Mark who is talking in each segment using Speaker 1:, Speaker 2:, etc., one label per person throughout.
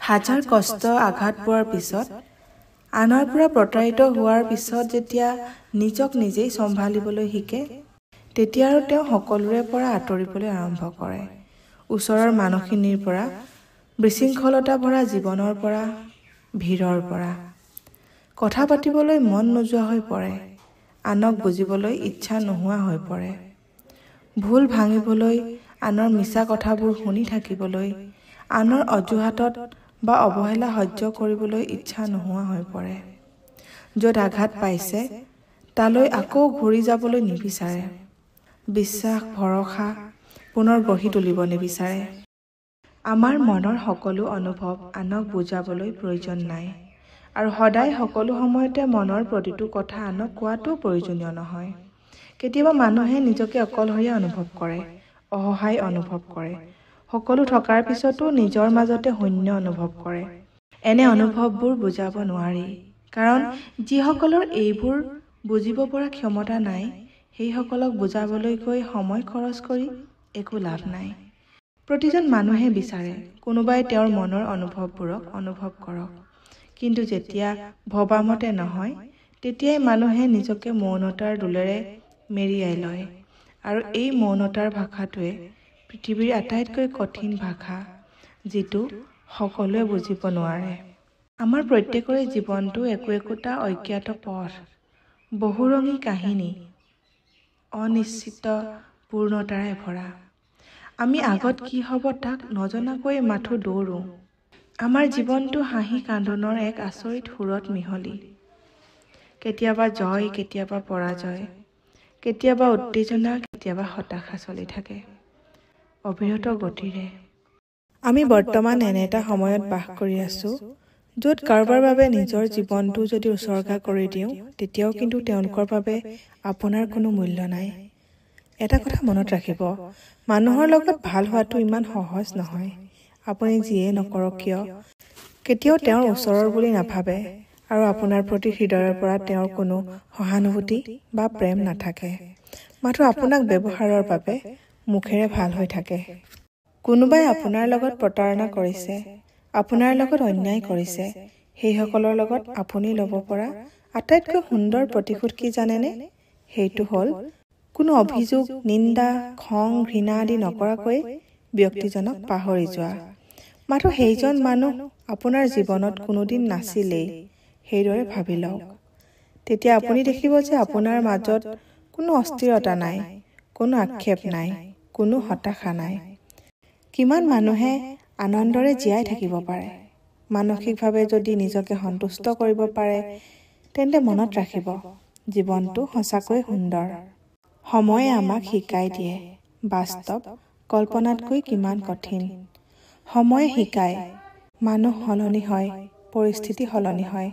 Speaker 1: হাজাৰ কষ্ট আঘাত পোৱাৰ পিছত, আনৰ পৰা প্ৰতাৰিত হোৱাৰ পিছত যেতিয়া নিজক নিজেই চম্ভালিবলৈ শিকে, তেতিয়া আৰু তেওঁ সকলোৰে পৰা আঁতৰিবলৈ আৰম্ভ কৰে। ওচৰৰ মানুহখিনিৰ পৰা, বিশৃংখলতা ভৰা জীৱনৰ পৰা, ভিৰৰ পৰা। কথা পাতিবলৈ মন নোযোৱা হৈ পৰে, আনক বুজিবলৈ ইচ্ছা নোহোৱা হৈ পৰে। ভুল ভাঙিবলৈ, আনৰ মিছা কথাবোৰ শুনি থাকিবলৈ, আনৰ অজুহাতত বা অৱহেলা সহ্য কৰিবলৈ ইচ্ছা নোহোৱা হৈ পৰে। য'ত আঘাত পাইছে, তালৈ আকৌ ঘূৰি যাবলৈ নিবিচাৰে। বিশ্বাস, ভৰসা পুনৰ গঢ়ি তুলিব নিবিচাৰে। আমাৰ মনৰ সকলো অনুভৱ আনক বুজাবলৈ প্ৰয়োজন নাই। আৰু সদায় সকলো সময়তে মনৰ প্ৰতিটো কথা আনক কোৱাটো প্ৰয়োজনীয় নহয়। কেতিয়াবা মানুহে নিজকে অকলশৰীয়া অনুভৱ কৰে, অসহায় অনুভৱ কৰে। সকলো থকাৰ পিছতো নিজৰ মাজতে শূন্য অনুভৱ কৰে। এনে অনুভৱবোৰ বুজাব নোৱাৰি। কাৰণ যিসকলৰ এইবোৰ বুজিব পৰা ক্ষমতা নাই, সেইসকলক বুজাবলৈ গৈ সময় খৰচ কৰি একো লাভ নাই। প্ৰতিজন মানুহে বিচাৰে কোনোবাই তেওঁৰ মনৰ অনুভৱবোৰক অনুভৱ কৰক। কিন্তু যেতিয়া ভবামতে নহয়, তেতিয়াই মানুহে নিজকে মৌনতাৰ দোলেৰে মেৰিয়াই লয়। আৰু এই মৌনতাৰ ভাষাটোৱে পৃথিৱীৰ আটাইতকৈ কঠিন ভাষা, যিটো সকলোৱে বুজিব নোৱাৰে। আমাৰ প্ৰত্যেকৰে জীৱনটো একোটা অজ্ঞাত পথ, বহুৰঙী কাহিনী, অনিশ্চিত পূৰ্ণতাৰে ভৰা। আমি আগত কি হ'ব তাক নজনাকৈ মাথো দৌৰোঁ। আমাৰ জীৱনটো হাঁহি কান্দোনৰ এক আচৰিত সুৰত মিহলি। কেতিয়াবা জয়, কেতিয়াবা পৰাজয়, কেতিয়াবা উত্তেজনা, কেতিয়াবা হতাশা চলি থাকে অবিৰত গতিৰে। আমি বৰ্তমান এনে এটা সময়ত বাস কৰি আছো, য'ত কাৰোবাৰ বাবে নিজৰ জীৱনটো যদি উচৰ্গা কৰি দিওঁ, তেতিয়াও কিন্তু তেওঁলোকৰ বাবে আপোনাৰ কোনো মূল্য নাই। এটা কথা মনত ৰাখিব, মানুহৰ লগত ভাল হোৱাটো ইমান সহজ নহয়। আপুনি যিয়ে নকৰক কিয়, কেতিয়াও তেওঁৰ ওচৰৰ বুলি নাভাবে। আৰু আপোনাৰ প্ৰতি হৃদয়ৰ পৰা তেওঁৰ কোনো সহানুভূতি বা প্ৰেম নাথাকে। মাথো আপোনাক ব্যৱহাৰৰ বাবে মুখেৰে ভাল হৈ থাকে। কোনোবাই আপোনাৰ লগত প্ৰতাৰণা কৰিছে, আপোনাৰ লগত অন্যায় কৰিছে। সেইসকলৰ লগত আপুনি ল'ব পৰা আটাইতকৈ সুন্দৰ প্ৰতিশোধ কি জানেনে? সেইটো হ'ল কোনো অভিযোগ, নিন্দা, খং, ঘৃণা আদি নকৰাকৈ ব্যক্তিজনক পাহৰি যোৱা। মাথো সেইজন মানুহ আপোনাৰ জীৱনত কোনোদিন নাছিলেই, সেইদৰে ভাবি লওক। তেতিয়া আপুনি দেখিব যে আপোনাৰ মাজত কোনো অস্থিৰতা নাই, কোনো আক্ষেপ নাই, কোনো হতাশা নাই। কিমান মানুহে আনন্দৰে জীয়াই থাকিব পাৰে। মানসিকভাৱে যদি নিজকে সন্তুষ্ট কৰিব পাৰে, তেন্তে মনত ৰাখিব, জীৱনটো সঁচাকৈ সুন্দৰ। সময়ে আমাক শিকাই দিয়ে, বাস্তৱ কল্পনাতকৈ কিমান কঠিন। সময়ে শিকায়, মানুহ সলনি হয়, পৰিস্থিতি সলনি হয়,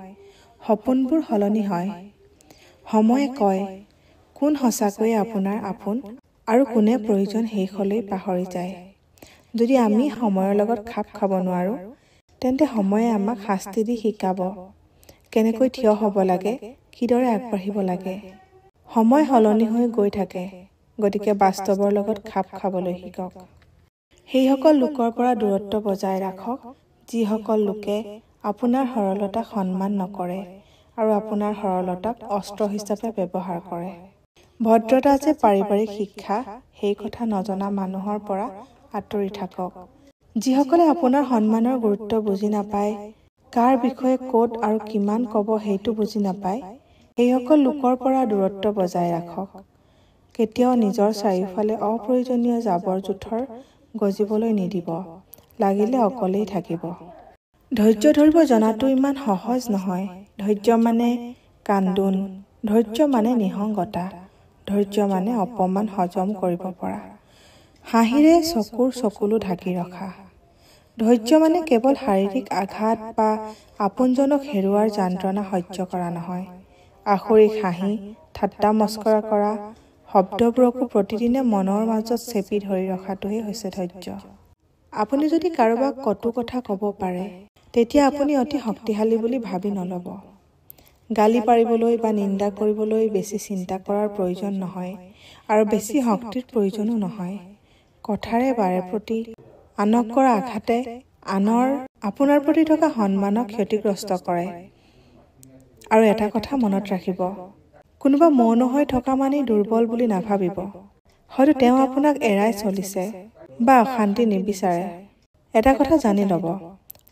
Speaker 1: সপোনবোৰ সলনি হয়। সময়ে কয়, কোন সঁচাকৈয়ে আপোনাৰ আপোন আৰু কোনে প্ৰয়োজন শেষলৈ পাহৰি যায়। যদি আমি সময়ৰ লগত খাপ খাব নোৱাৰো, তেন্তে সময়ে আমাক শাস্তি দি শিকাব, কেনেকৈ থিয় হ'ব লাগে, কিদৰে আগবাঢ়িব লাগে। সময় সলনি হৈ গৈ থাকে, গতিকে বাস্তৱৰ লগত খাপ খাবলৈ শিকক। সেইসকল লোকৰ পৰা দূৰত্ব বজাই ৰাখক, যিসকল লোকে আপোনাৰ সৰলতাক সন্মান নকৰে আৰু আপোনাৰ সৰলতাক অস্ত্ৰ হিচাপে ব্যৱহাৰ কৰে। ভদ্ৰতা যে পাৰিবাৰিক শিক্ষা, সেই কথা নজনা মানুহৰ পৰা আঁতৰি থাকক। যিসকলে আপোনাৰ সন্মানৰ গুৰুত্ব বুজি নাপায়, কাৰ বিষয়ে ক'ত আৰু কিমান ক'ব সেইটো বুজি নাপায়, সেইসকল লোকৰ পৰা দূৰত্ব বজাই ৰাখক। কেতিয়াও নিজৰ চাৰিওফালে অপ্ৰয়োজনীয় জাবৰ জোথৰ গজিবলৈ নিদিব, লাগিলে অকলেই থাকিব। ধৈৰ্য ধৰিব জনাটো ইমান সহজ নহয়। ধৈৰ্য মানে কান্দোন, ধৈৰ্য মানে নিসংগতা, ধৈৰ্য মানে অপমান হজম কৰিব পৰা, হাঁহিৰে চকুৰ চকুলো ঢাকি ৰখা। ধৈৰ্য মানে কেৱল শাৰীৰিক আঘাত বা আপোনজনক হেৰুৱাৰ যন্ত্ৰণা সহ্য কৰা নহয়। আখৰিক হাঁহি, ঠাট্টা মস্কৰা কৰা শব্দবোৰকো প্ৰতিদিনে মনৰ মাজত চেপি ধৰি ৰখাটোহে হৈছে ধৈৰ্য। আপুনি যদি কাৰোবাক কটু কথা ক'ব পাৰে, তেতিয়া আপুনি অতি শক্তিশালী বুলি ভাবি নল'ব। গালি পাৰিবলৈ বা নিন্দা কৰিবলৈ বেছি চিন্তা কৰাৰ প্ৰয়োজন নহয়, আৰু বেছি শক্তিৰ প্ৰয়োজনো নহয়। কথাৰে বাৰে প্ৰতি আনক কৰা আঘাতে আনৰ আপোনাৰ প্ৰতি থকা সন্মানক ক্ষতিগ্ৰস্ত কৰে। আৰু এটা কথা মনত ৰাখিব, কোনোবা মৌন হৈ থকা মানেই দুৰ্বল বুলি নাভাবিব। হয়তো তেওঁ আপোনাক এৰাই চলিছে বা অশান্তি নিবিচাৰে। এটা কথা জানি ল'ব,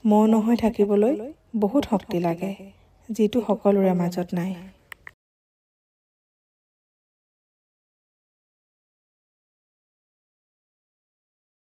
Speaker 1: মৌন হৈ থাকিবলৈ বহুত শক্তি লাগে, যিটো সকলোৰে মাজত নাই।